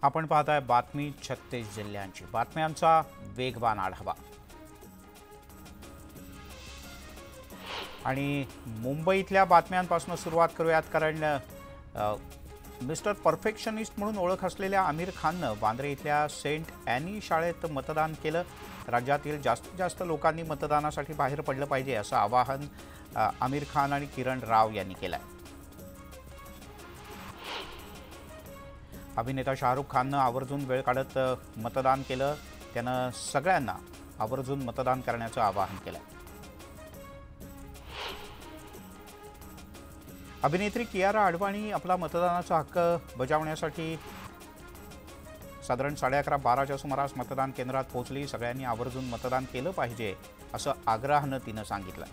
आपण पाहताय बातमी 36 जिल्ह्यांची बातम्यांचा वेगवान आढावा। आणि मुंबईतल्या बातम्यांपासून सुरुवात करूयात, कारण मिस्टर परफेक्शनिस्ट म्हणून ओळख असलेल्या आमिर खाननं वांद्रे इथल्या सेंट ॲनी शाळेत मतदान केलं। राज्यातील जास्तीत जास्त लोकांनी मतदानासाठी बाहेर पडलं पाहिजे असं आवाहन आमिर खान आणि किरण राव यांनी केलं आहे। अभिनेता शाहरुख खाननं आवर्जून वेळ काढत मतदान केलं। त्यानं सगळ्यांना आवर्जून मतदान करण्याचं आवाहन केलं। अभिनेत्री कियारा आडवाणी आपला मतदानाचा हक्क बजावण्यासाठी साधारण 11:30-12च्या सुमारास मतदान केंद्रात पोहोचली। सगळ्यांनी आवर्जून मतदान केलं पाहिजे असं आग्रहानं तिनं सांगितलं।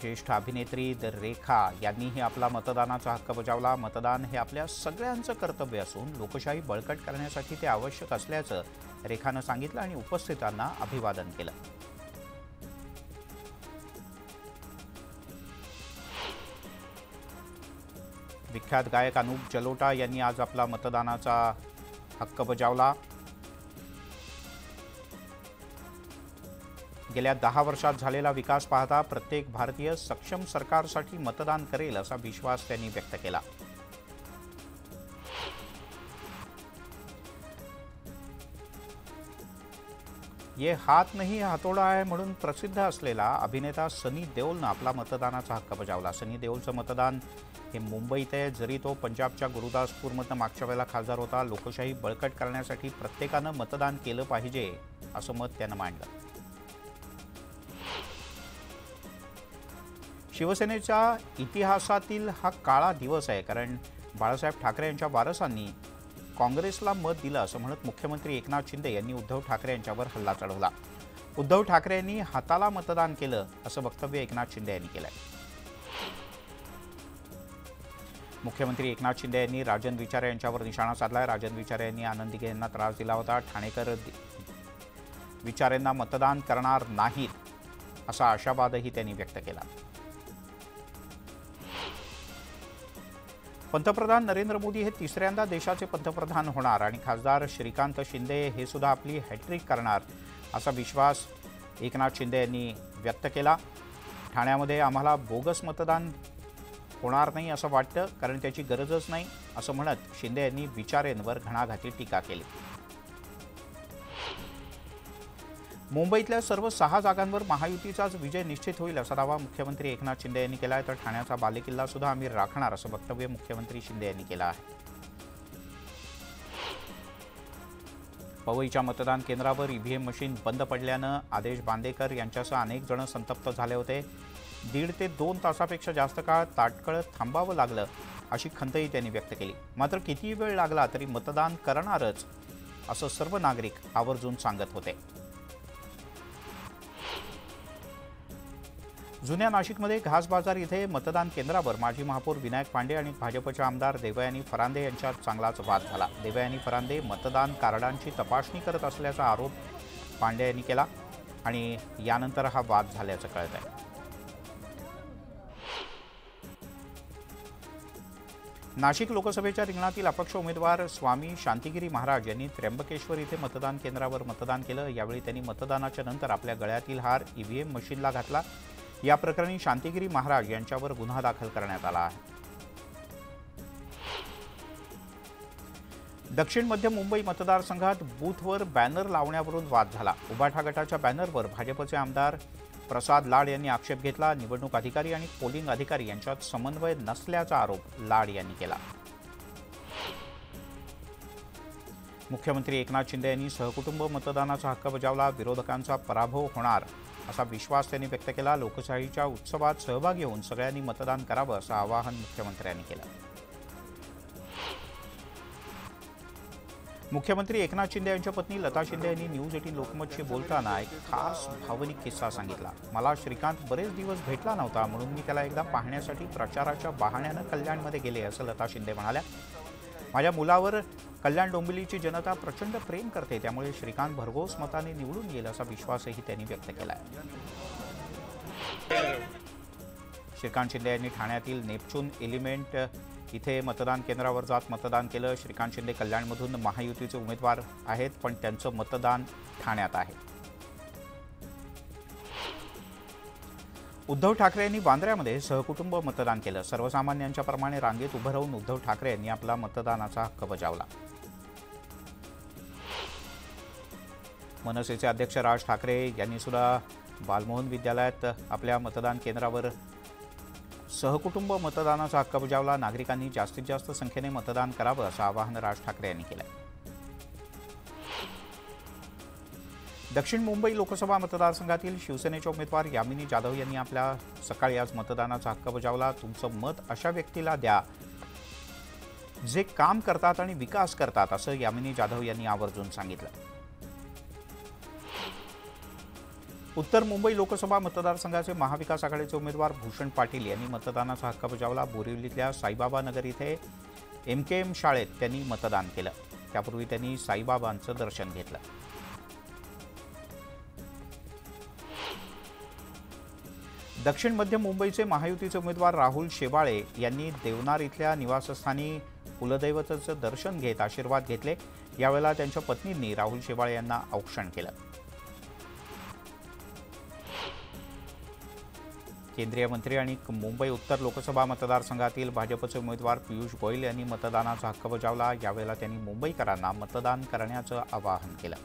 ज्येष्ठ अभिनेत्री रेखा यांनीही आपला मतदानाचा हक्क बजावला। मतदान हे आपल्या सगळ्यांचं कर्तव्य असून लोकशाही बळकट करण्यासाठी ते आवश्यक असल्याचं रेखानं सांगितलं आणि उपस्थितांना अभिवादन केलं। विख्यात गायक अनूप जलोटा यांनी आज आपला मतदानाचा हक्क बजावला। गेल्या 10 वर्षात झालेला विकास पाहता प्रत्येक भारतीय सक्षम सरकारसाठी मतदान करेल असा विश्वास त्यांनी व्यक्त केला। ये हात नहीं हातोडा है म्हणून प्रसिद्ध असलेला अभिनेता सनी देओलनं आपला मतदानाचा हक्क बजावला। सनी देओलचं मतदान हे मुंबईत आहे, जरी तो पंजाबच्या गुरुदासपूरमधनं मागच्या वेळेला खासदार होता। लोकशाही बळकट करण्यासाठी प्रत्येकानं मतदान केलं पाहिजे असं मत त्यानं मांडलं। शिवसेनेच्या इतिहासातील हा काळा दिवस आहे, कारण बाळासाहेब ठाकरे यांच्या वारसांनी काँग्रेसला मत दिलं असं म्हणत मुख्यमंत्री एकनाथ शिंदे यांनी उद्धव ठाकरे यांच्यावर हल्ला चढवला। उद्धव ठाकरे यांनी हाताला मतदान केलं असं वक्तव्य एकनाथ शिंदे यांनी केलंय। मुख्यमंत्री एकनाथ शिंदे यांनी राजन विचारे यांच्यावर निशाणा साधलाय। राजन विचारे यांनी आनंदी यांना त्रास दिला होता। ठाणेकर विचारेंना मतदान करणार नाहीत असा आशावादही त्यांनी व्यक्त केला। पंतप्रधान नरेंद्र मोदी हे तिसऱ्यांदा देशाचे पंतप्रधान होणार आणि खासदार श्रीकांत शिंदे हे सुद्धा आपली हॅट्रिक करणार असा विश्वास एकनाथ शिंदे यांनी व्यक्त केला। ठाण्यामध्ये आम्हाला बोगस मतदान होणार नाही असं वाटतं, कारण त्याची गरजच नाही असं म्हणत शिंदे यांनी विचारेंवर घणाघाती टीका केली। मुंबईतल्या सर्व 6 जागांवर महायुतीचाच विजय निश्चित होईल असा दावा मुख्यमंत्री एकनाथ शिंदे यांनी केला आहे। तर ठाण्याचा बालेकिल्ला सुद्धा आम्ही राखणार असं वक्तव्य मुख्यमंत्री शिंदे यांनी केलं आहे। पवईच्या मतदान केंद्रावर ईव्हीएम मशीन बंद पडल्यानं आदेश बांदेकर यांच्यासह अनेक जण संतप्त झाले होते। 1.5 ते 2 तासापेक्षा जास्त काळ ताटकळत थांबावं लागलं अशी खंतही त्यांनी व्यक्त केली। मात्र कितीही वेळ लागला तरी मतदान करणारच असं सर्व नागरिक आवर्जून सांगत होते। जुन्या नाशिकमध्ये घास बाजार इथे मतदान केंद्रावर माजी महापौर विनायक पांडे आणि भाजपचे आमदार देवयानी फरांदे यांच्यात चांगलाच वाद झाला। देवयानी फरांदे मतदान कार्डांची तपासणी करत असल्याचा आरोप पांडे यांनी केला आणि यानंतर हा वाद झाल्याचं कळत आहे। नाशिक लोकसभेच्या रिंगणातील अपक्ष उमेदवार स्वामी शांतिगिरी महाराज यांनी त्र्यंबकेश्वर इथे मतदान केंद्रावर मतदान केलं। यावेळी त्यांनी मतदानाच्या नंतर आपल्या गळ्यातील हार ईव्हीएम मशीनला घातला। या प्रकरणी शांतिगिरी महाराज यांच्यावर गुन्हा दाखल करण्यात आला आहे। दक्षिण मध्य मुंबई मतदारसंघात बूथवर बॅनर लावण्यावरून वाद झाला। उबाठा गटाच्या बॅनरवर भाजपचे आमदार प्रसाद लाड यांनी आक्षेप घेतला। निवडणूक अधिकारी आणि पोलिंग अधिकारी यांच्यात समन्वय नसल्याचा आरोप लाड यांनी केला। मुख्यमंत्री एकनाथ शिंदे यांनी सहकुटुंब मतदानाचा हक्क बजावला। विरोधकांचा पराभव होणार असा विश्वास त्यांनी व्यक्त केला। लोकशाहीच्या उत्सवात सहभागी होऊन सगळ्यांनी मतदान करावं असं आवाहन मुख्यमंत्र्यांनी केलं। मुख्यमंत्री एकनाथ शिंदे यांच्या पत्नी लता शिंदे यांनी न्यूज 18 लोकमतशी बोलताना एक खास भावनिक किस्सा सांगितला। मला श्रीकांत बरेच दिवस भेटला नव्हता, म्हणून मी त्याला एकदा पाहण्यासाठी प्रचाराच्या बहाण्यानं कल्याणमध्ये गेले असं लता शिंदे म्हणाल्या। माझ्या मुलावर कल्याण डोंबिवलीची जनता प्रचंड प्रेम करते, त्यामुळे श्रीकांत भरघोस मताने निवडून येईल असा विश्वासही त्यांनी व्यक्त केला आहे। श्रीकांत शिंदे यांनी ठाण्यातील नेपच्यून एलिमेंट इथे मतदान केंद्रावर जात मतदान केलं। श्रीकांत शिंदे कल्याणमधून महायुतीचे उमेदवार आहेत, पण त्यांचं मतदान ठाण्यात आहे। उद्धव ठाकरे यांनी वांद्र्यामध्ये सहकुटुंब मतदान केलं। सर्वसामान्यांच्या प्रमाणे रांगेत उभं राहून उद्धव ठाकरे यांनी आपला मतदानाचा हक्क बजावला। मनसेचे अध्यक्ष राज ठाकरे यांनी सुद्धा बालमोहन विद्यालयात आपल्या मतदान केंद्रावर सहकुटुंब मतदानाचा हक्क बजावला। नागरिकांनी जास्तीत जास्त संख्येने मतदान करावं असं आवाहन राज ठाकरे यांनी केलं। दक्षिण मुंबई लोकसभा मतदारसंघातील शिवसेनेचे उमेदवार यामिनी जाधव यांनी आपल्या सकाळी आज मतदानाचा हक्क बजावला। तुमचं मत अशा व्यक्तीला द्या जे काम करतात आणि विकास करतात, असं यामिनी जाधव यांनी आवर्जून सांगितलं। उत्तर मुंबई लोकसभा मतदारसंघाचे महाविकास आघाडीचे उमेदवार भूषण पाटील यांनी मतदानाचा हक्क बजावला। बोरिवलीतल्या साईबाबा नगर इथे MKM शाळेत त्यांनी मतदान केलं। त्यापूर्वी त्यांनी साईबाबांचं दर्शन घेतलं। दक्षिण मध्य मुंबईचे महायुतीचे उमेदवार राहुल शेवाळे यांनी देवनार इथल्या निवासस्थानी कुलदैवताचं दर्शन घेत आशीर्वाद घेतले। यावेळेला त्यांच्या पत्नींनी राहुल शेवाळे यांना औक्षण केलं। केंद्रीय मंत्री आणि मुंबई उत्तर लोकसभा मतदारसंघातील भाजपचे उमेदवार पियुष गोयल यांनी मतदानाचा हक्क बजावला। यावेळेला त्यांनी मुंबईकरांना मतदान करण्याचं आवाहन केलं।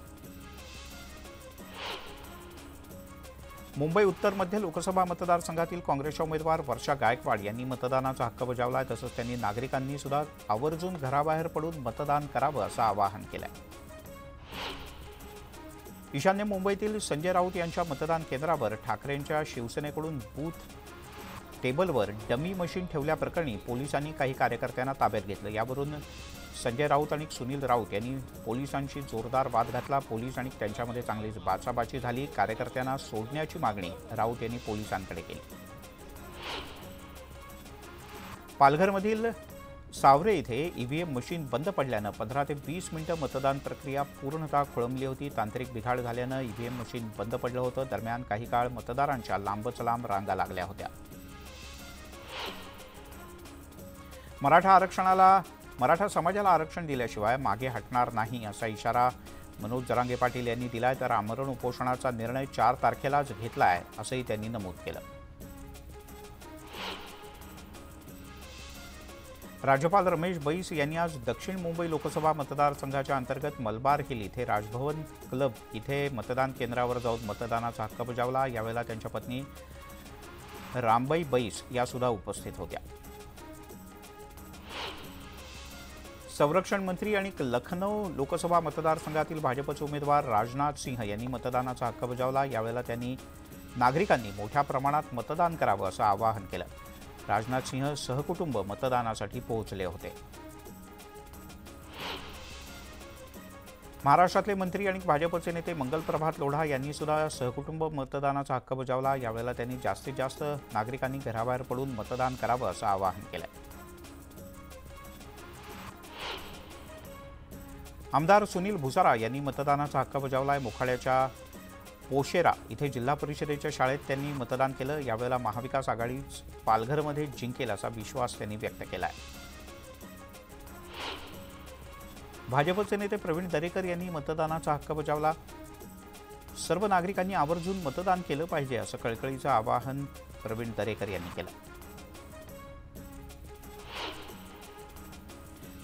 मुंबई उत्तर मध्य लोकसभा मतदारसंघातील काँग्रेसच्या उमेदवार वर्षा गायकवाड यांनी मतदानाचा हक्क बजावला। तसंच त्यांनी नागरिकांनी सुद्धा आवर्जून घराबाहेर पडून मतदान करावं असं आवाहन केलं। ईशान्य मुंबईतील संजय राऊत यांच्या मतदान केंद्रावर ठाकरेंच्या शिवसेनेकडून बूथ टेबलवर डमी मशीन ठेवल्याप्रकरणी पोलिसांनी काही कार्यकर्त्यांना ताब्यात घेतलं। यावरून संजय राऊत आणि सुनील राऊत यांनी पोलिसांशी जोरदार वाद घातला। पोलीस आणि त्यांच्यामध्ये चांगलीच बाचाबाची झाली। कार्यकर्त्यांना सोडण्याची मागणी राऊत यांनी पोलिसांकडे केली। पालघरमधील सावरे इथे EVM मशीन बंद पडल्यानं 15 ते 20 मिनिटं मतदान प्रक्रिया पूर्णतः खोळंबली होती। तांत्रिक बिघाड झाल्यानं EVM मशीन बंद पडलं होतं। दरम्यान काही काळ मतदारांच्या लांबच लांब रांगा लागल्या होत्या। मराठा समाजाला आरक्षण दिल्याशिवाय मागे हटणार नाही असा इशारा मनोज जरांगे पाटील यांनी दिलाय। तर आमरण उपोषणाचा निर्णय 4 तारखेलाच घेतलाय असंही त्यांनी नमूद केलं। राज्यपाल रमेश बैस यांनी आज दक्षिण मुंबई लोकसभा मतदारसंघाच्या अंतर्गत मलबार हिल इथे राजभवन क्लब इथे मतदान केंद्रावर जाऊन मतदानाचा हक्क बजावला। यावेळेला त्यांच्या पत्नी रामबाई बैस या सुद्धा उपस्थित होत्या। संरक्षण मंत्री आणि लखनौ लोकसभा मतदारसंघातील भाजपचे उमेदवार राजनाथ सिंह यांनी मतदानाचा हक्क बजावला। यावेळेला त्यांनी नागरिकांनी मोठ्या प्रमाणात मतदान करावं असं आवाहन केलं। राजनाथ सिंह सहकुटुंब मतदानासाठी पोहोचले होते। महाराष्ट्रातले मंत्री आणि भाजपचे नेते मंगलप्रभात लोढा यांनी सुद्धा सहकुटुंब मतदानाचा हक्क बजावला। यावेळेला त्यांनी जास्तीत जास्त नागरिकांनी घराबाहेर पडून मतदान करावं असं आवाहन केलं। आमदार सुनील भुसारा यांनी मतदानाचा हक्क बजावलाय। मोखाड्याच्या पोशेरा इथे जिल्हा परिषदेच्या शाळेत त्यांनी मतदान केलं। यावेळेला महाविकास आघाडी पालघरमध्ये जिंकेल असा विश्वास त्यांनी व्यक्त केलाय। भाजपचे नेते प्रवीण दरेकर यांनी मतदानाचा हक्क बजावला। सर्व नागरिकांनी आवर्जून मतदान केलं पाहिजे असं कळकळीचं आवाहन प्रवीण दरेकर यांनी केलं।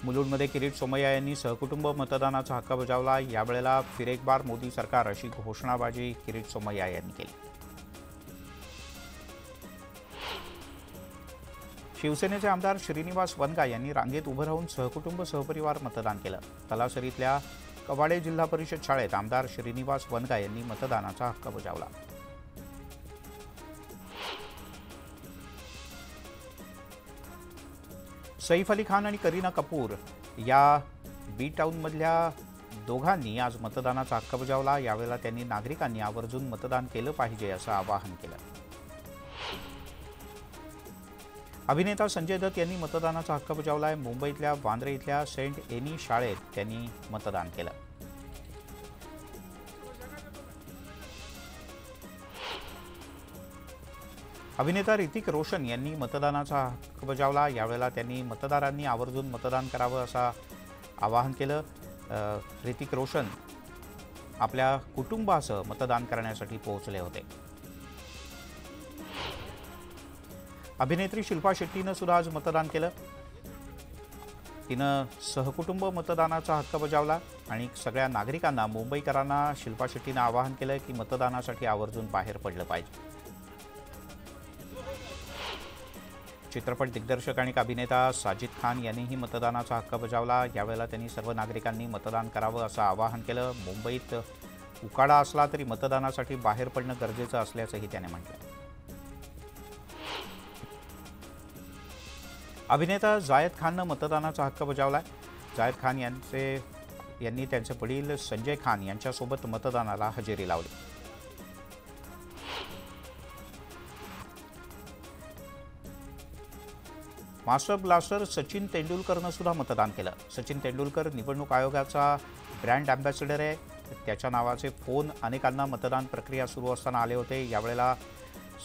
मुलुंडमध्ये किरीट सोमय्या यांनी सहकुटुंब मतदानाचा हक्क बजावला। यावेळेला फिर एक बार मोदी सरकार अशी घोषणाबाजी किरीट सोमय्या यांनी केली। शिवसेनेचे आमदार श्रीनिवास वनगा यांनी रांगेत उभं राहून सहकुटुंब सहपरिवार मतदान केलं। तलासरीतल्या कवाडे जिल्हा परिषद शाळेत आमदार श्रीनिवास वनगा यांनी मतदानाचा हक्क बजावला। सैफ अली खान आणि करीना कपूर या बी टाऊनमधल्या दोघांनी आज मतदानाचा हक्क बजावला। यावेळेला त्यांनी नागरिकांनी आवर्जून मतदान केलं पाहिजे असं आवाहन केलं। अभिनेता संजय दत्त यांनी मतदानाचा हक्क बजावलाय। मुंबईतल्या वांद्रे इथल्या सेंट एनी शाळेत त्यांनी मतदान केलं। अभिनेता ऋतिक रोशन यांनी मतदानाचा हक्क बजावला। यावेळेला त्यांनी मतदारांनी आवर्जून मतदान करावं असं आवाहन केलं। ऋतिक रोशन आपल्या कुटुंबासह मतदान करण्यासाठी पोहोचले होते। अभिनेत्री शिल्पा शेट्टीनं सुद्धा आज मतदान केलं। तिनं सहकुटुंब मतदानाचा हक्क बजावला आणि सगळ्या नागरिकांना, मुंबईकरांना शिल्पा शेट्टीनं आवाहन केलं की मतदानासाठी आवर्जून बाहेर पडलं पाहिजे। चित्रपट दिग्दर्शक आणि अभिनेता साजिद खान यांनीही मतदानाचा हक्क बजावला। यावेळेला त्यांनी सर्व नागरिकांनी मतदान करावं असं आवाहन केलं। मुंबईत उकाडा असला तरी मतदानासाठी बाहेर पडणं गरजेचं असल्याचंही त्याने म्हटलं। अभिनेता जायद खाननं मतदानाचा हक्क बजावला। जायद खान यांनी त्यांचे वडील संजय खान यांच्यासोबत मतदानाला हजेरी लावली। मास्टर ब्लास्टर सचिन तेंडुलकरनं सुद्धा मतदान केलं। सचिन तेंडुलकर निवडणूक आयोगाचा ब्रँड अँबॅसेडर आहे। त्याच्या नावाचे फोन अनेकांना मतदान प्रक्रिया सुरू असताना आले होते। यावेळेला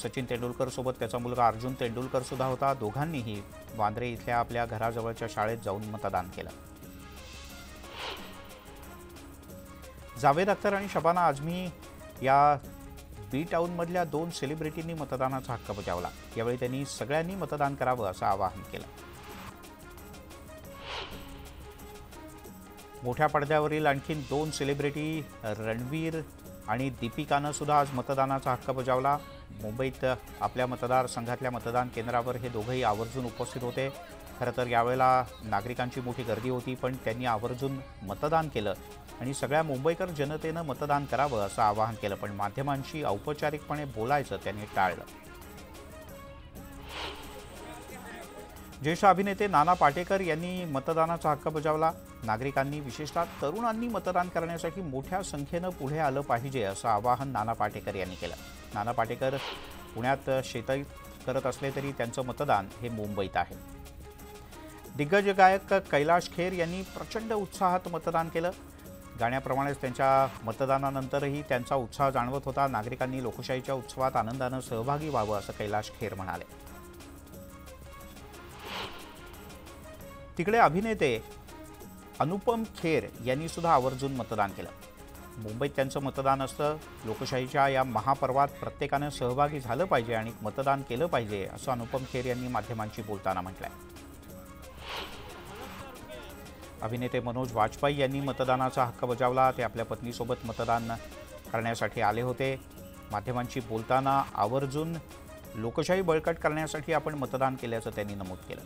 सचिन तेंडुलकर सोबत त्याचा मुलगा अर्जुन तेंडुलकर सुद्धा होता। दोघांनीही वांद्रे इथल्या आपल्या घराजवळच्या शाळेत जाऊन मतदान केलं। जावेद अख्तर आणि शबाना आझमी या बी टाऊनमधल्या 2 सेलिब्रिटींनी मतदानाचा हक्क बजावला। यावेळी त्यांनी सगळ्यांनी मतदान करावं असं आवाहन केलं। मोठ्या पडद्यावरील आणखीन 2 सेलिब्रिटी रणवीर आणि दीपिकानं सुद्धा आज मतदानाचा हक्क बजावला। मुंबईत आपल्या मतदारसंघातल्या मतदान केंद्रावर हे दोघंही आवर्जून उपस्थित होते। खरं तर यावेळेला नागरिकांची मोठी गर्दी होती, पण त्यांनी आवर्जून मतदान केलं आणि सगळ्या मुंबईकर जनतेनं मतदान करावं असं आवाहन केलं। पण माध्यमांशी औपचारिकपणे बोलायचं त्यांनी टाळलं। ज्येष्ठ अभिनेते नाना पाटेकर यांनी मतदानाचा हक्क बजावला। नागरिकांनी, विशेषतः तरुणांनी मतदान करण्यासाठी मोठ्या संख्येनं पुढे आलं पाहिजे असं आवाहन नाना पाटेकर यांनी केलं। नाना पाटेकर पुण्यात शेती करत असले तरी त्यांचं मतदान हे मुंबईत आहे। दिग्गज गायक कैलाश खेर यांनी प्रचंड उत्साहात मतदान केलं। गाण्याप्रमाणेच त्यांच्या मतदानानंतरही त्यांचा उत्साह जाणवत होता। नागरिकांनी लोकशाहीच्या उत्सवात आनंदानं सहभागी व्हावं असं कैलाश खेर म्हणाले। तिकडे अभिनेते अनुपम खेर यांनी सुद्धा आवर्जून मतदान केलं। मुंबईत त्यांचं मतदान असतं। लोकशाहीच्या या महापर्वात प्रत्येकानं सहभागी झालं पाहिजे आणि मतदान केलं पाहिजे असं अनुपम खेर यांनी माध्यमांशी बोलताना म्हटलंय। अभिनेते मनोज वाजपेयी यांनी मतदानाचा हक्क बजावला। ते आपल्या पत्नीसोबत मतदान करण्यासाठी आले होते। माध्यमांशी बोलताना आवर्जून लोकशाही बळकट करण्यासाठी आपण मतदान केल्याचं त्यांनी नमूद केलं।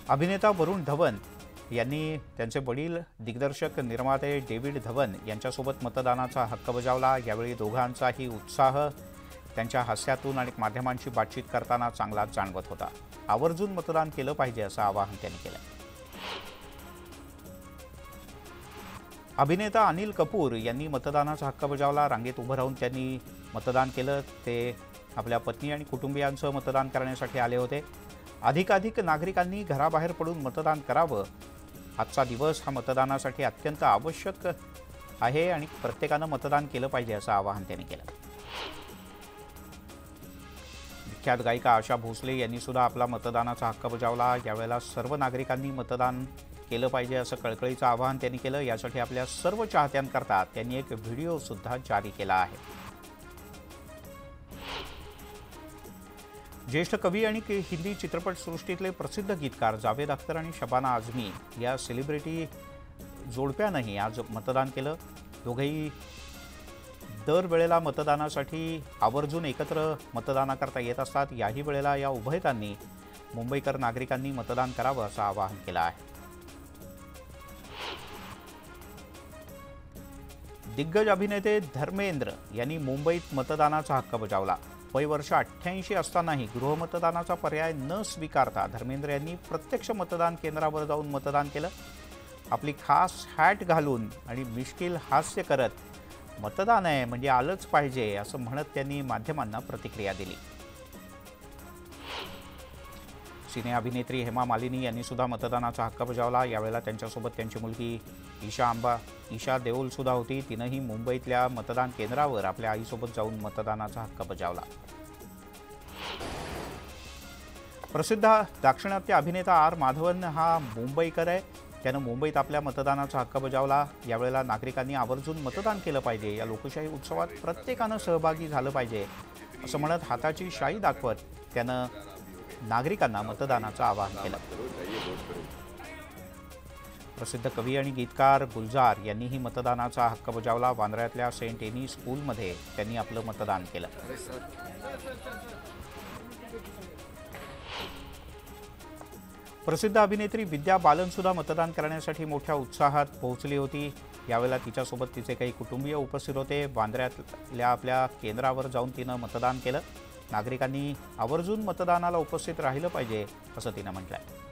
अभिनेता वरुण धवन यांनी त्यांचे वडील दिग्दर्शक निर्माते डेव्हिड धवन यांच्यासोबत मतदानाचा हक्क बजावला। यावेळी दोघांचाही उत्साह त्यांच्या हास्यातून आणि माध्यमांशी बातचीत करताना चांगला जाणवत होता। आवर्जून मतदान केलं पाहिजे असं आवाहन त्यांनी केलं। अभिनेता अनिल कपूर यांनी मतदानाचा हक्क बजावला। रांगेत उभं राहून त्यांनी मतदान केलं। ते आपल्या पत्नी आणि कुटुंबियांसह मतदान करण्यासाठी आले होते। अधिकाधिक नागरिकांनी घराबाहेर पडून मतदान करावं। आजचा दिवस हा मतदानासाठी अत्यंत आवश्यक आहे आणि प्रत्येकानं मतदान केलं पाहिजे असं आवाहन त्यांनी केलं। विख्यात गायिका आशा भोसले यांनी सुद्धा आपला मतदानाचा हक्क बजावला। यावेळेला सर्व नागरिकांनी मतदान केलं पाहिजे असं कळकळीचं आवाहन त्यांनी केलं। यासाठी आपल्या सर्व चाहत्यांकरता त्यांनी एक व्हिडिओ सुद्धा जारी केला आहे। ज्येष्ठ कवी आणि हिंदी चित्रपटसृष्टीतले प्रसिद्ध गीतकार जावेद अख्तर आणि शबाना आझमी या सेलिब्रिटी जोडप्यानंही आज मतदान केलं। दोघेही दरवेळेला मतदानासाठी आवर्जून एकत्र मतदानाकरता येत असतात। याही वेळेला या उभयतांनी मुंबईकर नागरिकांनी मतदान करावं असं आवाहन केलं आहे। दिग्गज अभिनेते धर्मेंद्र यांनी मुंबईत मतदानाचा हक्क बजावला। वय वर्ष 88 असतानाही गृहमतदानाचा पर्याय न स्वीकारता धर्मेंद्र यांनी प्रत्यक्ष मतदान केंद्रावर जाऊन मतदान केलं। आपली खास हॅट घालून आणि मिश्किल हास्य करत मतदान आहे म्हणजे आलंच पाहिजे असं म्हणत त्यांनी माध्यमांना प्रतिक्रिया दिली। सिने अभिनेत्री हेमा मालिनी यांनी सुद्धा मतदानाचा हक्क बजावला। यावेळेला त्यांच्यासोबत त्यांची मुलगी ईशा देओल सुद्धा होती। तिनंही मुंबईतल्या मतदान केंद्रावर आपल्या आईसोबत जाऊन मतदानाचा हक्क बजावला। प्रसिद्ध दाक्षिणात्य अभिनेता आर माधवन हा मुंबईकर आहे। त्यानं मुंबईत आपल्या मतदानाचा हक्क बजावला। यावेळेला नागरिकांनी आवर्जून मतदान केलं पाहिजे। या लोकशाही उत्सवात प्रत्येकानं सहभागी झालं पाहिजे असं म्हणत हाताची शाई दाखवत त्यानं नागरिकांना मतदानाचं आवाहन केलं। प्रसिद्ध कवी आणि गीतकार गुलजार यांनीही मतदानाचा हक्क बजावला। वांद्र्यातल्या सेंट एनी स्कूलमध्ये त्यांनी आपलं मतदान केलं। प्रसिद्ध अभिनेत्री विद्या बालन सुद्धा मतदान करण्यासाठी मोठ्या उत्साहात पोहोचली होती। यावेळेला तिच्यासोबत तिचे काही कुटुंबीय उपस्थित होते। वांद्र्यातल्या आपल्या केंद्रावर जाऊन तिनं मतदान केलं। नागरिकांनी आवर्जून मतदानाला उपस्थित राहिलं पाहिजे असं तिनं म्हटलंय।